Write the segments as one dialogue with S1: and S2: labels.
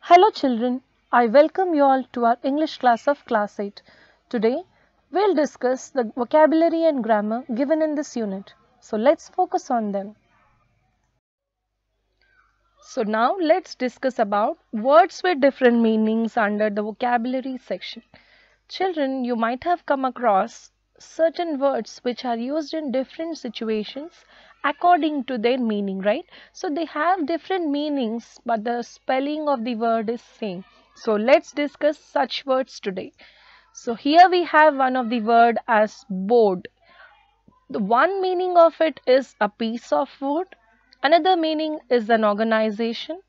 S1: Hello children, I welcome you all to our English class of class 8. Today we'll discuss the vocabulary and grammar given in this unit. So let's focus on them. So now let's discuss about words with different meanings under the vocabulary section. Children, you might have come across certain words which are used in different situations according to their meaning, right? So they have different meanings, but the spelling of the word is same. So let's discuss such words today. So here we have one of the word as board. The one meaning of it is a piece of wood. Another meaning is an organization.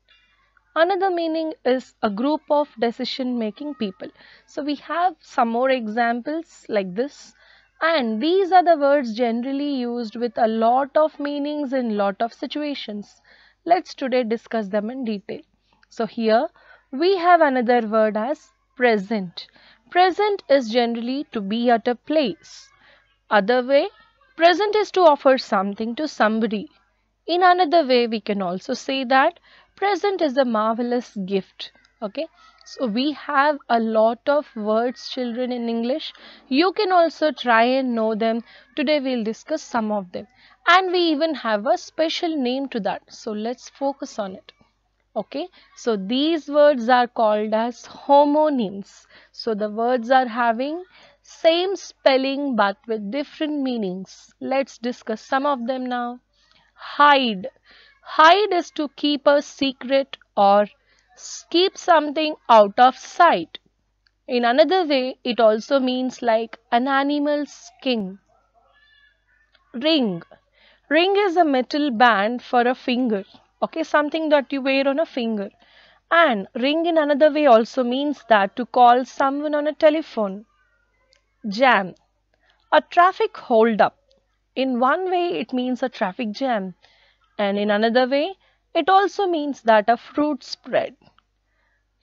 S1: Another meaning is a group of decision making people. So we have some more examples like this, and these are the words generally used with a lot of meanings in lot of situations. Let's today discuss them in detail. So here we have another word as present. Present is generally to be at a place. Other way, present is to offer something to somebody. In another way, we can also say that present is a marvelous gift. Okay, so we have a lot of words, children, in English. You can also try and know them. Today we'll discuss some of them, and we even have a special name to that. So let's focus on it. Okay, so these words are called as homonyms. So the words are having same spelling but with different meanings. Let's discuss some of them now. Hide. Hide is to keep a secret or keep something out of sight. In another way, it also means like an animal's skin. Ring. Ring is a metal band for a finger. Okay, something that you wear on a finger. And ring in another way also means that to call someone on a telephone. Jam. A traffic hold up. In one way, it means a traffic jam. And in another way, it also means that a fruit spread.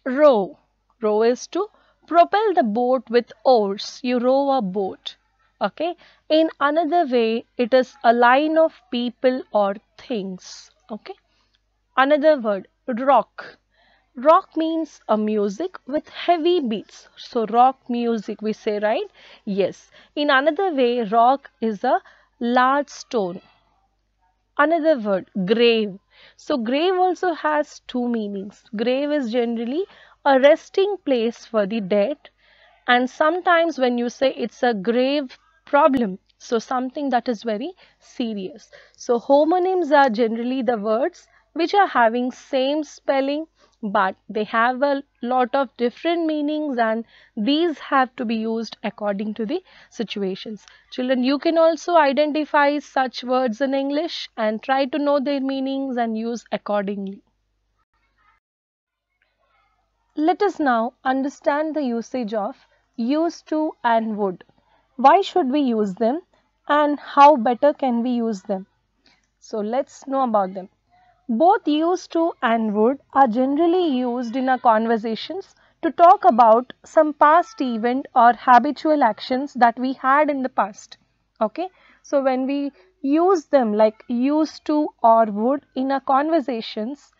S1: Row. Row is to propel the boat with oars. You row a boat. Okay. In another way, it is a line of people or things. Okay. Another word, rock. Rock means a music with heavy beats. So rock music we say, right? Yes. In another way, rock is a large stone. Another word, grave. So grave also has two meanings. Grave is generally a resting place for the dead, and sometimes when you say it's a grave problem, so something that is very serious. So homonyms are generally the words which are having same spelling but they have a lot of different meanings, and these have to be used according to the situations. Children, you can also identify such words in English and try to know their meanings and use accordingly. Let us now understand the usage of used to and would. Why should we use them and how better can we use them? So let's know about them. Both used to and would are generally used in our conversations to talk about some past event or habitual actions that we had in the past. Okay, so when we use them like used to or would in our conversations,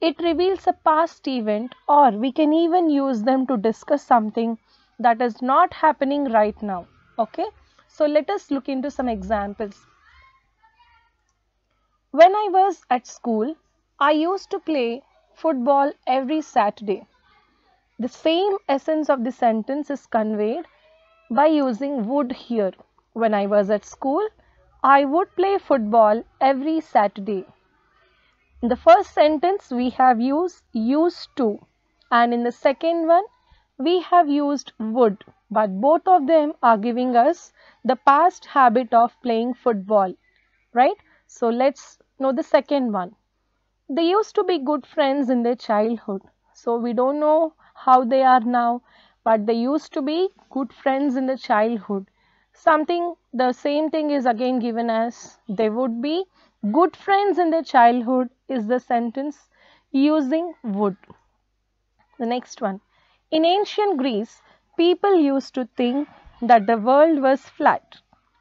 S1: it reveals a past event, or we can even use them to discuss something that is not happening right now. Okay, so let us look into some examples. When I was at school, I used to play football every Saturday. The same essence of the sentence is conveyed by using would here. When I was at school, I would play football every Saturday. In the first sentence, we have used to, and in the second one, we have used would, but both of them are giving us the past habit of playing football, right? So let's know the second one. They used to be good friends in their childhood. So we don't know how they are now, but they used to be good friends in the childhood. Something, the same thing is again given as they would be good friends in their childhood is the sentence using would. The next one. In ancient Greece, people used to think that the world was flat.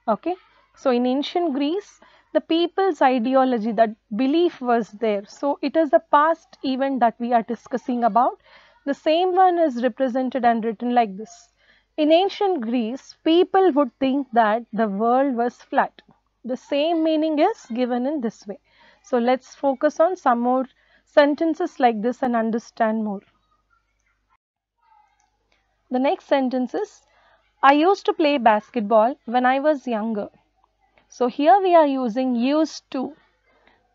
S1: Okay. So in ancient Greece, the people's ideology, that belief was there. So it is the past event that we are discussing about. The same one is represented and written like this. In ancient Greece, people would think that the world was flat. The same meaning is given in this way. So let's focus on some more sentences like this and understand more. The next sentence is, I used to play basketball when I was younger. So here we are using used to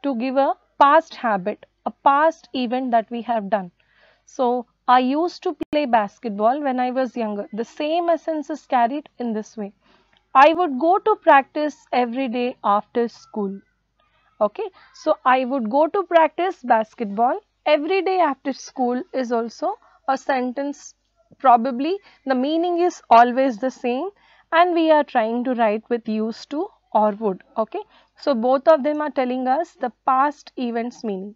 S1: give a past habit, a past event that we have done. So I used to play basketball when I was younger. The same essence is carried in this way. I would go to practice every day after school. Okay, so I would go to practice basketball every day after school is also a sentence. Probably the meaning is always the same, and we are trying to write with used to or would. Okay, so both of them are telling us the past events meaning.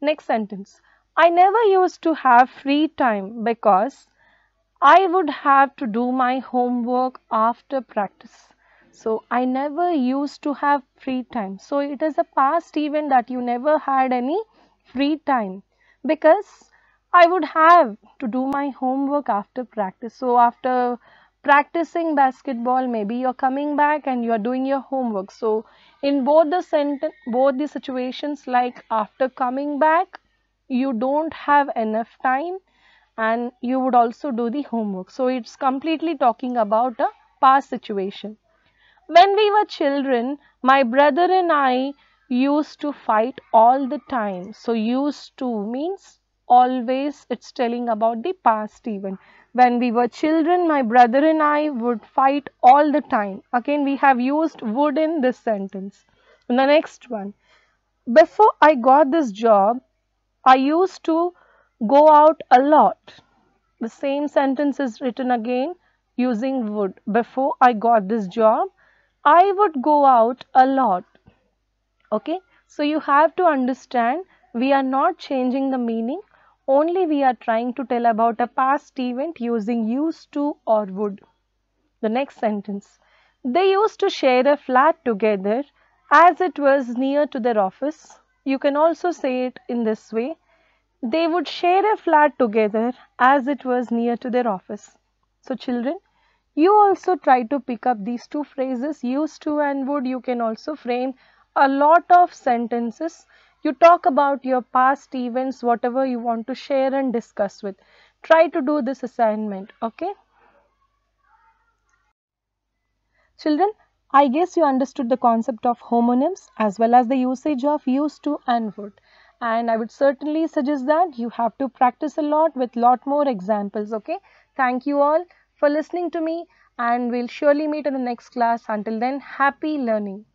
S1: Next sentence, I never used to have free time because I would have to do my homework after practice. So I never used to have free time. So it is a past event that you never had any free time because I would have to do my homework after practice. So after practicing basketball, maybe you're coming back and you're doing your homework. So in both the situations, like after coming back, you don't have enough time and you would also do the homework. So it's completely talking about a past situation. When we were children, my brother and I used to fight all the time. So used to means always, it's telling about the past event. When we were children, my brother and I would fight all the time. Again, we have used would in this sentence. And the next one, before I got this job, I used to go out a lot. The same sentence is written again using would. Before I got this job, I would go out a lot. Okay, so you have to understand we are not changing the meaning, only we are trying to tell about a past event using used to or would. The next sentence, they used to share a flat together as it was near to their office. You can also say it in this way, they would share a flat together as it was near to their office. So children, you also try to pick up these two phrases, used to and would. You can also frame a lot of sentences. You talk about your past events, whatever you want to share and discuss with. Try to do this assignment, okay? Children, I guess you understood the concept of homonyms as well as the usage of used to and would. And I would certainly suggest that you have to practice a lot with lot more examples, okay? Thank you all for listening to me, and we'll surely meet in the next class. Until then, happy learning.